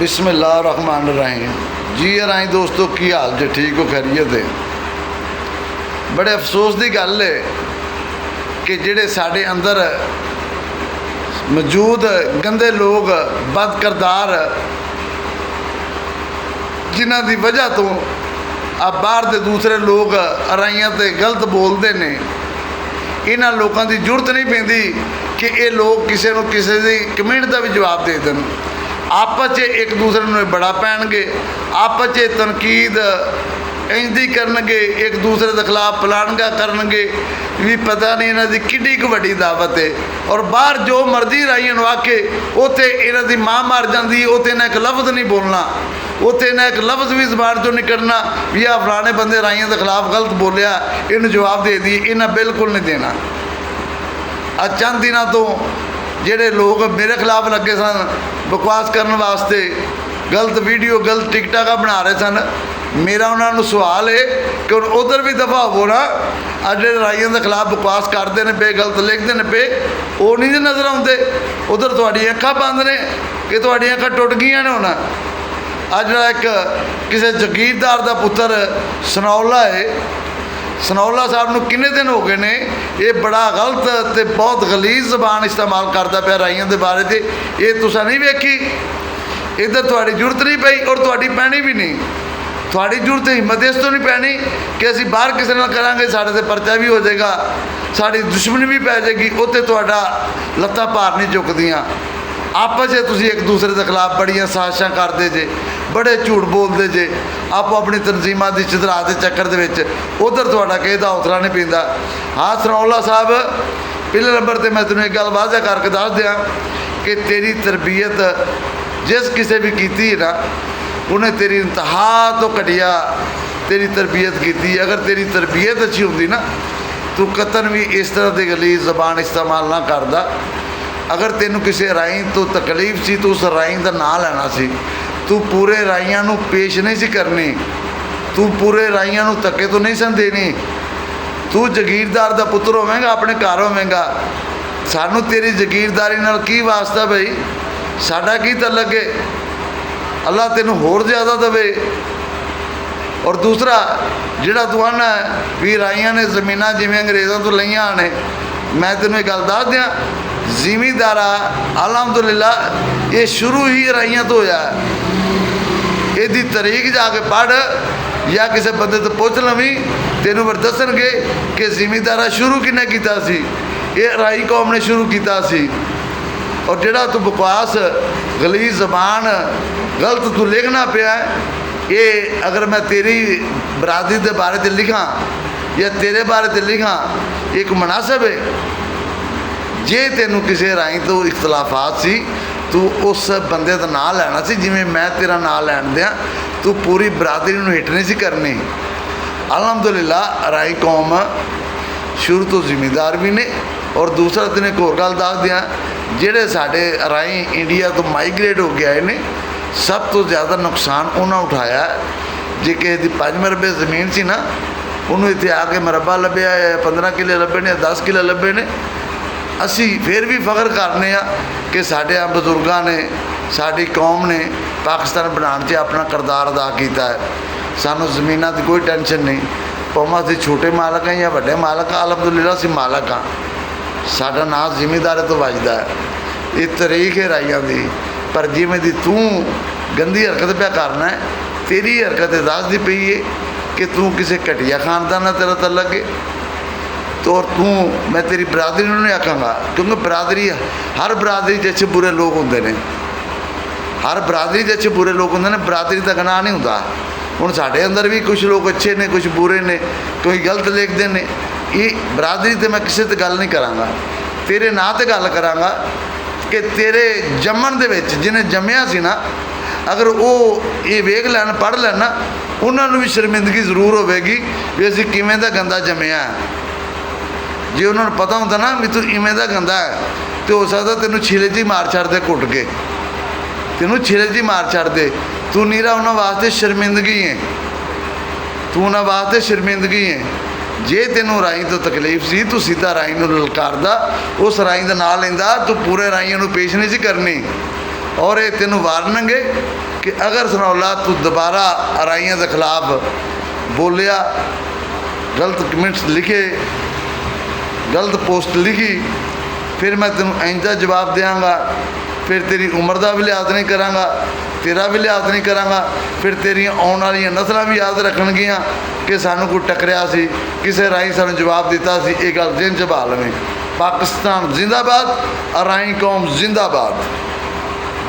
बिस्मिल्लाहिर्रहमानिर्रहीम। जी राई दोस्तों की हाल जे ठीक हो खैरियत है। बड़े अफसोस की गल है कि जेड़े साढ़े अंदर मौजूद गंदे लोग बद करदार जिन्हां दी वजह तो अब बाहर के दूसरे लोग राइयां ते गलत बोलते हैं, इन्हां लोगों की जरूरत नहीं पैंदी कि ये लोग किसी को किसी की कमेंट का भी जवाब दे दें। आपस एक दूसरे में बड़ा पैणगे, आपस तनकीद इंदी करनगे, एक दूसरे के खिलाफ पलानगा करनगे भी पता नहीं इन्हां दी किड्डी क वड्डी दावत है। और बाहर जो मर्जी राइयां नू आके उत्थे इन्हां दी मां मर जाती, उत्थे इन्हें एक लफ्ज़ नहीं बोलना, उत्थे इन्हें एक लफ्ज़ भी जबान चों नहीं कढ़ना भी आ फलाने बंदे राइयां के खिलाफ गलत बोलिया, इन्हें जवाब दे दी। इन्हें बिल्कुल नहीं देना। अज चंद दिनों तो जेड़े लोग मेरे खिलाफ लगे सन बकवास करने वास्ते, गलत वीडियो गलत टिकटां बना रहे सन, मेरा उन्होंने सवाल है कि हुण उधर भी दफा हो ना। अज जो राइयां के खिलाफ बकवास करते हैं पे, गलत लिखते हैं पे, वो नहीं नज़र आते। उधर तुहाडी अखां बंद ने कि तुहाडी अखां टुट गईयां ने। हुण अज एक किसी जगीरदार का पुत्र सनौला है, सनौला साहब नूं किन्ने दिन हो गए ने ये बड़ा गलत ते बहुत गलीज जबान इस्तेमाल करता पाया राइयां दे बारे ते। ये तुसां नहीं वेखी, इधर तुहाडी जरूरत नहीं पई और तुहाडी पैनी भी नहीं। तुहाडी जरूरत हिम्मत इस तो नहीं पैनी कि असीं बाहर किसी नाल करांगे, साडे ते परचा भी हो जाएगा, साडी दुश्मनी भी पै जाएगी, उत्ते तुहाडा लत्तां भार नहीं चुकदियां। आपस तुसीं एक दूसरे के खिलाफ बड़ियां साजिशां करदे जे, बड़े झूठ बोलते जे, आपो अपनी तनजीमां की चिदरा के चक्कर दे विच, उधर तुहाडा किसे दा हौसला नहीं पैंदा। हाँ सनौला साहब, पहले नंबर पर मैं तेनों एक गल वाज़ा करके दस दियां कि तेरी तरबीयत जिस किसी भी की है ना, उन्हें तेरी इंतहा तो घटिया तेरी तरबीयत की। अगर तेरी तरबीयत अच्छी होंदी ना, तू कतन भी इस तरह की गलीज जबान इस्तेमाल ना करदा। अगर तेनों किसी राई तो तकलीफ सी तो उस राई का नाम लेना सी। तू पूरे राइयां नू पेश नहीं सी करनी, तू पूरे राइयां नू धक्के तो नहीं सन देनी। तू जगीरदार का पुत्र होवेगा, अपने घर होवेगा, सानू तेरी जगीरदारी नाल की वास्ता बई, साडा की तलक है। अल्लाह तेनू होर ज़्यादा दवे। और दूसरा जिहड़ा तू आना भी राइयां ने जमीनां जिवें अंग्रेज़ों तो लईआं ने, मैं तेनों एक गल दस दियां, जिमीदारा अलहमदुलिल्लाह ये शुरू ही राइयां तो होया। इसकी तरीक जाके पढ़ या किसी बंदे तो पुछ लवी, तेनों फिर दसणगे कि जिमीदारा शुरू किन्ने कीता सी, ये राई कौम ने शुरू कीता सी। और जिहड़ा तू बकवास गलीज जबान गलत तू लिखना पिया, ये अगर मैं तेरी बरादरी के बारे ते लिखा या तेरे बारे ते लिखा, एक मुनासिब है? जे तेनों किसी राई तो इख्तलाफात सी, तू उस बंदे का नाम लैना सी, जिमें मैं तेरा नाम लैन दियाँ। तू पूरी बरादरी नूं हिट नहीं सी करनी। अलहमदुलिल्लाह राई कौम शुरू तो जिम्मेदार भी ने। और दूसरा तेन एक होर गल दस दियाँ, जेड़े साडे राई इंडिया तो माइग्रेट हो गए ने, सब तो ज़्यादा नुकसान उन्होंने उठाया। जे किसी की 5 मरबे जमीन सी ना, उन्होंने इत्थे आके मरबा लभ्या, 15 किले लभे ने, 10 किले लभे ने। असी फिर भी फख्र करने कि साढ़े बजुर्गों ने, साड़ी कौम ने पाकिस्तान बनाने से अपना किरदार अदा किया है। सानू जमीनों की कोई टेंशन नहीं, भावें असीं छोटे मालक हैं या वड्डे मालक हाँ, अलहमदुलिल्लाह असीं मालक हाँ। साडा नाम जिमीदारे तो वजदा है। ये तरीक है राइयां दी। पर जिमें दी तू गंदी हरकत पे करना है, तेरी हरकत दसदी पई है कि तू किसी घटिया खानदान नाल तेरा तलक है। तो और तू, मैं तेरी बरादरी नहीं आखांगा, क्योंकि बरादरी हर बरादरी अच्छे बुरे लोग होंदे ने, हर बरादरी अच्छे बुरे लोग होंदे ने, बरादरी का गनाह नहीं होंदा। हुण साडे अंदर भी कुछ लोग अच्छे ने, कुछ बुरे ने, कोई गलत लिखते हैं। ये बरादरी तो मैं किसी ते गल नहीं करांगा, तेरे नां ते गल करांगा कि तेरे जम्मण दे विच जिन्हें जम्मिया सी ना, अगर वो ये वेख लैन पढ़ लैन ना, उन्होंने भी शर्मिंदगी जरूर होगी भी असीं किवें दा गंदा जम्मिया है। जे उन्होंने पता होंदा ना भी तू इवें दा गंदा है, तो हो सकता तेनों छिले जी मार छड़दे घुट के, तेनों छिले जी मार छड़दे। तू नीरा उन्होंने वास्ते शर्मिंदगी है, तू उन्होंने वास्ते शर्मिंदगी है। जे तेनों राई तो तकलीफ सी, तू सीधा राई नूं ललकारदा, उस राई का नाम लैंदा, तू पूरे राइयां नूं पेश नहीं सी करनी। और ये तेनों वारनगे कि अगर सनौला तू दोबारा अराइयां के खिलाफ बोलिया, गलत कमेंट्स लिखे, गलत पोस्ट लिखी, फिर मैं तेन इंज दा जवाब देंगा, फिर तेरी उम्र का भी लिहाज नहीं कराँगा, तेरा भी लिहाज नहीं कराँगा, फिर तेरियां आने वाली नस्लां भी याद रखणगियां कि सानू कोई टकरिया सी, किसी राही सानू जवाब दिता सी। ये गल जिन च पा लवें। पाकिस्तान जिंदाबाद, अराई कौम जिंदाबाद।